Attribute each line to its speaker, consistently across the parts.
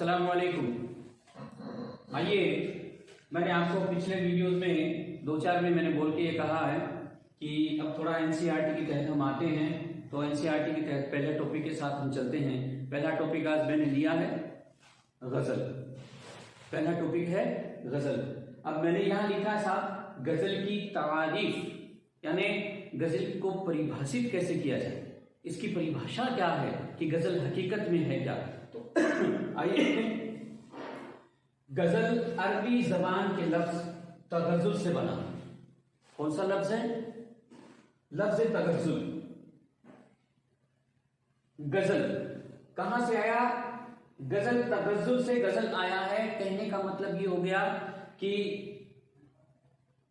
Speaker 1: अस्सलाम वालेकुम। आइए, मैंने आपको पिछले वीडियोस में 2-4 में मैंने बोल के ये कहा है कि अब थोड़ा एनसीईआरटी के तहत हम आते हैं, तो एनसीईआरटी के तहत पहले टॉपिक के साथ हम चलते हैं। पहला टॉपिक आज मैंने लिया है गजल। पहला टॉपिक है गजल। अब मैंने यहाँ लिखा है साहब गजल की तारीफ, यानी गजल को परिभाषित कैसे किया जाए, इसकी परिभाषा क्या है कि गजल हकीकत में है क्या। तो आइए, गजल अरबी जबान के लफ्ज तगज़ुल से बना। कौन सा लफ्ज है? लफ्ज तगज़ुल। गजल कहां से आया? गजल तगज़ुल से गजल आया है। कहने का मतलब ये हो गया कि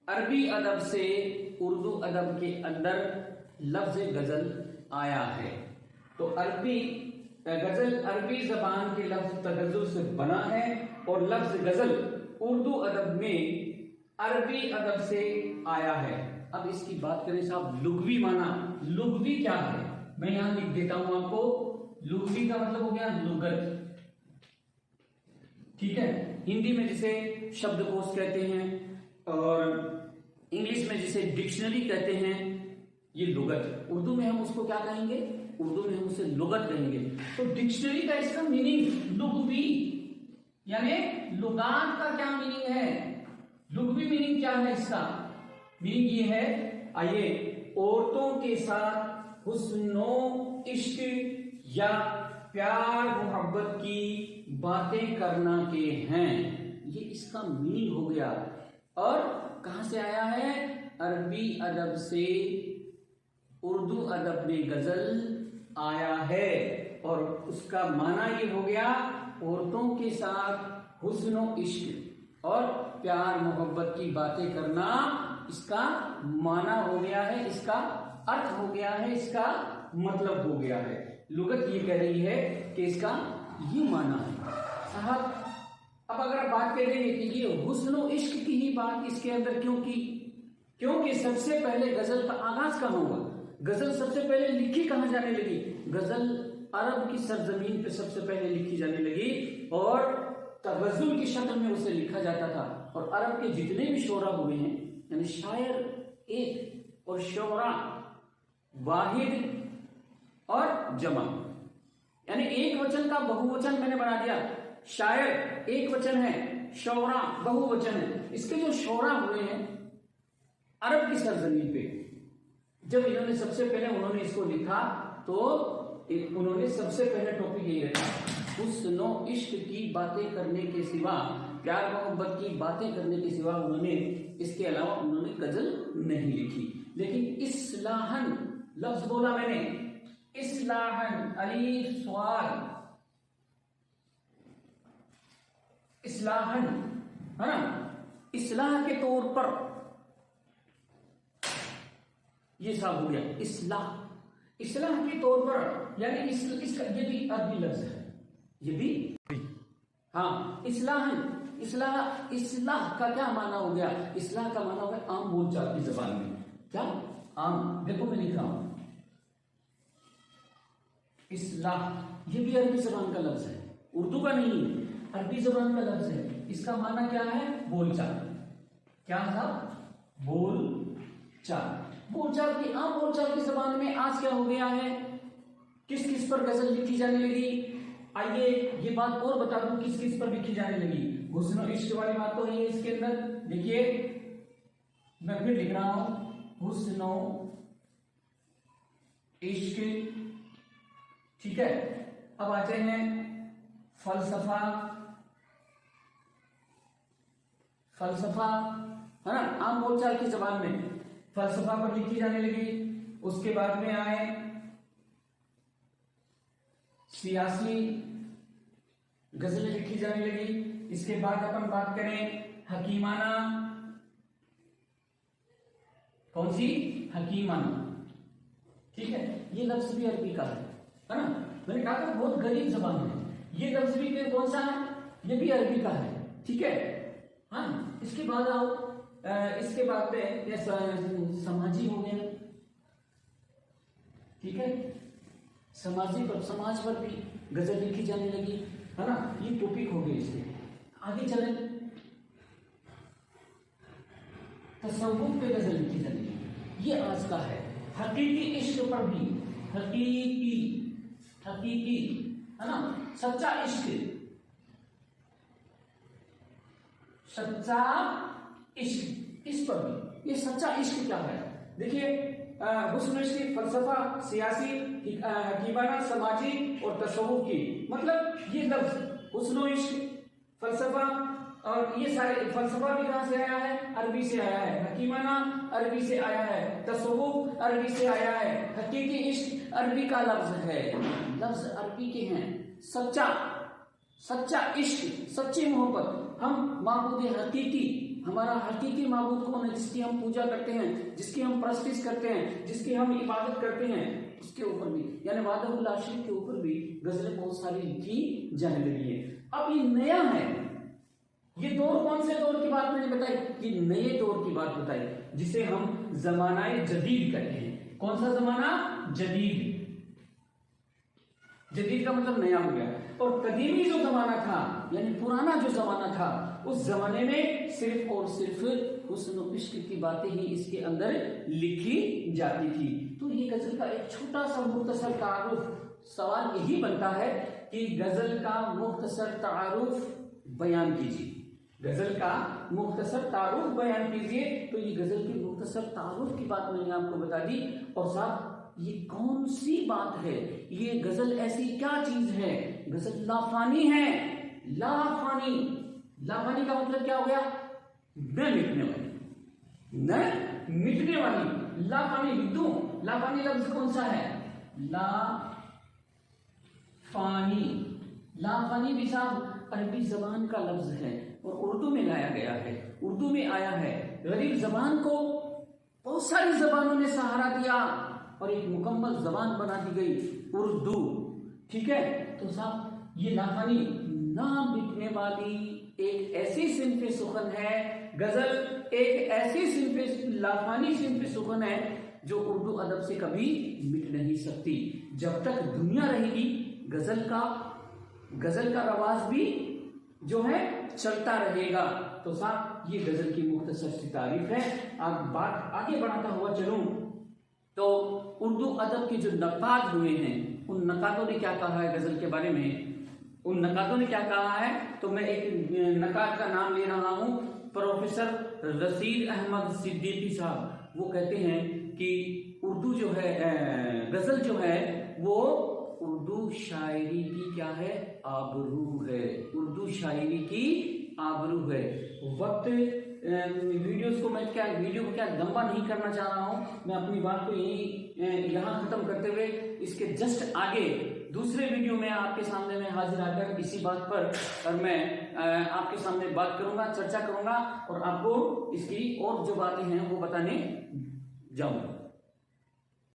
Speaker 1: अरबी अदब से उर्दू अदब के अंदर लफ्ज गजल आया है। तो गजल अरबी जबान के लफ्ज तगज़ुल से बना है और लफ्ज गजल उर्दू अदब में अरबी अदब से आया है। अब इसकी बात करें साहब लुग़वी माना। लुग़वी क्या है मैं यहां लिख देता हूं आपको। लुग़वी का मतलब हो गया लुगत, ठीक है। हिंदी में जिसे शब्दकोश कहते हैं और इंग्लिश में जिसे डिक्शनरी कहते हैं, ये लुगत। उर्दू में हम उसको क्या कहेंगे? उर्दू में हम उसे लुगत कहेंगे। तो डिक्शनरी का इसका मीनिंग लुग़वी, यानी लुगात का क्या मीनिंग है? लुग़वी मीनिंग क्या है इसका? मीनिंग ये है, आइए, औरतों के साथ हुस्नो इश्क या प्यार मोहब्बत की बातें करना के हैं, ये इसका मीनिंग हो गया। और कहां से आया है? अरबी अदब से उर्दू अदब में गजल आया है और उसका माना ये हो गया औरतों के साथ हुस्नो इश्क और प्यार मोहब्बत की बातें करना। इसका माना हो गया है, इसका अर्थ हो गया है, इसका मतलब हो गया है। लुगत ये कह रही है कि इसका ये माना है साहब। अब अगर आप बात करेंगे कि ये हुस्नो इश्क की ही बात इसके अंदर क्यों की? क्योंकि सबसे पहले गजल का आगाज कहां हुआ? गजल सबसे पहले लिखी कहां जाने लगी? गजल अरब की सरजमीन पे सबसे पहले लिखी जाने लगी और तगज़ुल की शक्ल में उसे लिखा जाता था। और अरब के जितने भी शोरा हुए हैं, यानी शायर एक और शोरा वाहिद और जमा, यानी एक वचन का बहुवचन मैंने बना दिया। शायर एक वचन है, शोरा बहुवचन है। इसके जो शोरा हुए हैं अरब की सरजमीन पे, जब इन्होंने सबसे पहले उन्होंने इसको लिखा तो उन्होंने सबसे पहले टॉपिक यही रखा, हुस्नो इश्क की बातें करने के सिवा, प्यार मोहब्बत की बातें करने के सिवा उन्होंने इसके अलावा उन्होंने गजल नहीं लिखी। लेकिन इस्लाहन लफ्ज बोला मैंने, इस्लाहन अलीफ स्वाल, इस्लाहन है ना, इस्लाह के तौर पर ये सब हो गया इस्लाह। इस्लाह के तौर पर, यानी इसका ये भी अरबी लफ्ज है, ये भी हाँ। इस्लाहन, इस्लाह का क्या माना हो गया? इस्लाह का माना हो गया आम बोलचाल की जबान में। क्या आम? देखो मैं लिख रहा हूं इस्लाह, ये भी अरबी जबान का लफ्ज है, उर्दू का नहीं है, अरबी जबान का लफ्ज है। इसका माना क्या है? बोलचाल। क्या था? बोलचाल। बोलचाल की, आम बोलचाल की जबान में आज क्या हो गया है? किस किस पर गजल लिखी जाने लगी? आइए ये बात और बता दूं किस किस पर लिखी जाने लगी। हुस्नो इश्क वाली बात तो है इसके अंदर। देखिए मैं फिर लिख रहा हूं हुस्नो इश्क, ठीक है। अब आते हैं फलसफा। फलसफा है ना, आम बोलचाल की जबान में फलसफा पर लिखी जाने लगी। उसके बाद में आए सियासी गजलें लिखी जाने लगी। इसके बाद अपन बात करें हकीमाना। कौन सी? हकीमाना, ठीक है। ये लफ्ज भी अरबी का है ना। मैंने कहा था बहुत गरीब जबान है। ये लफ्ज भी कौन सा है? ये भी अरबी का है, ठीक है। हाँ, इसके बाद आओ, इसके बाद में समाजी हो गया, ठीक है। समाज पर भी गजल लिखी जाने लगी, है ना। ये टॉपिक आगे चले, तसव्वुफ पे गजल लिखी जाती ये आज का है। हकीकी इश्क पर भी, हकीकी है ना, सच्चा इश्क, सच्चा इश्क, इस पर भी, ये सच्चा इश्क क्या है? देखिए हुस्न इश्क फलसफा, सियासी, हकीमाना, समाजी और तसव्वुफ की, मतलब ये लफ्ज हुस्न इश्क, फलसफा, और ये सारे, फलसफा भी कहां से आया है? अरबी से आया है। हकीमाना अरबी से आया है। तसव्वुफ अरबी से आया है। हकीकी इश्क अरबी का लफ्ज है, लफ्ज अरबी के हैं। सच्चा इश्क, सच्ची मोहब्बत, हम माबूद हकीकी, हमारा हकीकी माबूद कौन है? जिसकी हम पूजा करते हैं, जिसकी हम परस्तिश करते हैं, जिसकी हम इबादत करते हैं, उसके ऊपर भी, यानी वादहुल आशिक के ऊपर भी गजलें बहुत सारी लिखी जाने लगी है। अब ये नया है, ये दौर कौन से दौर की बात मैंने बताई? ये नए दौर की बात बताई, जिसे हम जमानाए जदीद कहते हैं। कौन सा जमाना? जदीद। जदीद का मतलब नया हो गया। और कदीमी जो जमाना था, यानी पुराना जो जमाना था, उस जमाने में सिर्फ और सिर्फ हुस्न इश्क की बातें ही इसके अंदर लिखी जाती थी। तो ये गजल का एक छोटा सा मुख्तसर तारुफ। सवाल यही बनता है कि गजल का मुख्तसर तारुफ बयान कीजिए, गजल का मुख्तसर तारुफ बयान कीजिए। तो ये गजल की मुख्तसर तारुफ की बात मैंने आपको बता दी, और साथ ये कौन सी बात है, ये गजल ऐसी क्या चीज है? गजल लाफानी है, लाफानी। लाफानी का मतलब क्या हो गया? न मिटने वाली, न मिटने वाली। लाफानी लिख दूं? लाफानी लफ्ज कौन सा है? लाफानी। लाफानी भी साहब अरबी जबान का लफ्ज है और उर्दू में लाया गया है, उर्दू में आया है। गरीब जबान को बहुत सारी जबानों ने सहारा दिया और एक मुकम्मल जबान बना दी गई, उर्दू। ठीक है, तो साहब ये लाफानी, ना बिकने वाली एक ऐसी सिन्फ सुखन है, गजल एक ऐसी सिन्फ, लाफानी सिन्फ सुखन है जो उर्दू अदब से कभी मिट नहीं सकती। जब तक दुनिया रहेगी गजल का रवाज भी जो है चलता रहेगा। तो साहब ये गजल की मुख्तसर सी तारीफ है। अब बात आगे बढ़ाता हुआ चलूं तो उर्दू अदब के जो नकाद हुए हैं, उन नकादों ने क्या कहा है गजल के बारे में? उन नकादों ने क्या कहा है? तो मैं एक नकाद का नाम ले रहा हूं, प्रोफेसर रशीद अहमद सिद्दीकी साहब। वो कहते हैं कि उर्दू जो है, गजल जो है वो उर्दू शायरी की क्या है? आबरू है। उर्दू शायरी की आबरू है। वक्त वीडियो को क्या लंबा नहीं करना चाह रहा हूं। मैं अपनी बात को यहाँ खत्म करते हुए इसके जस्ट आगे दूसरे वीडियो में आपके सामने मैं हाजिर आकर इसी बात पर और मैं आपके सामने बात करूंगा, चर्चा करूंगा और आपको इसकी और जो बातें हैं वो बताने जाऊंगा।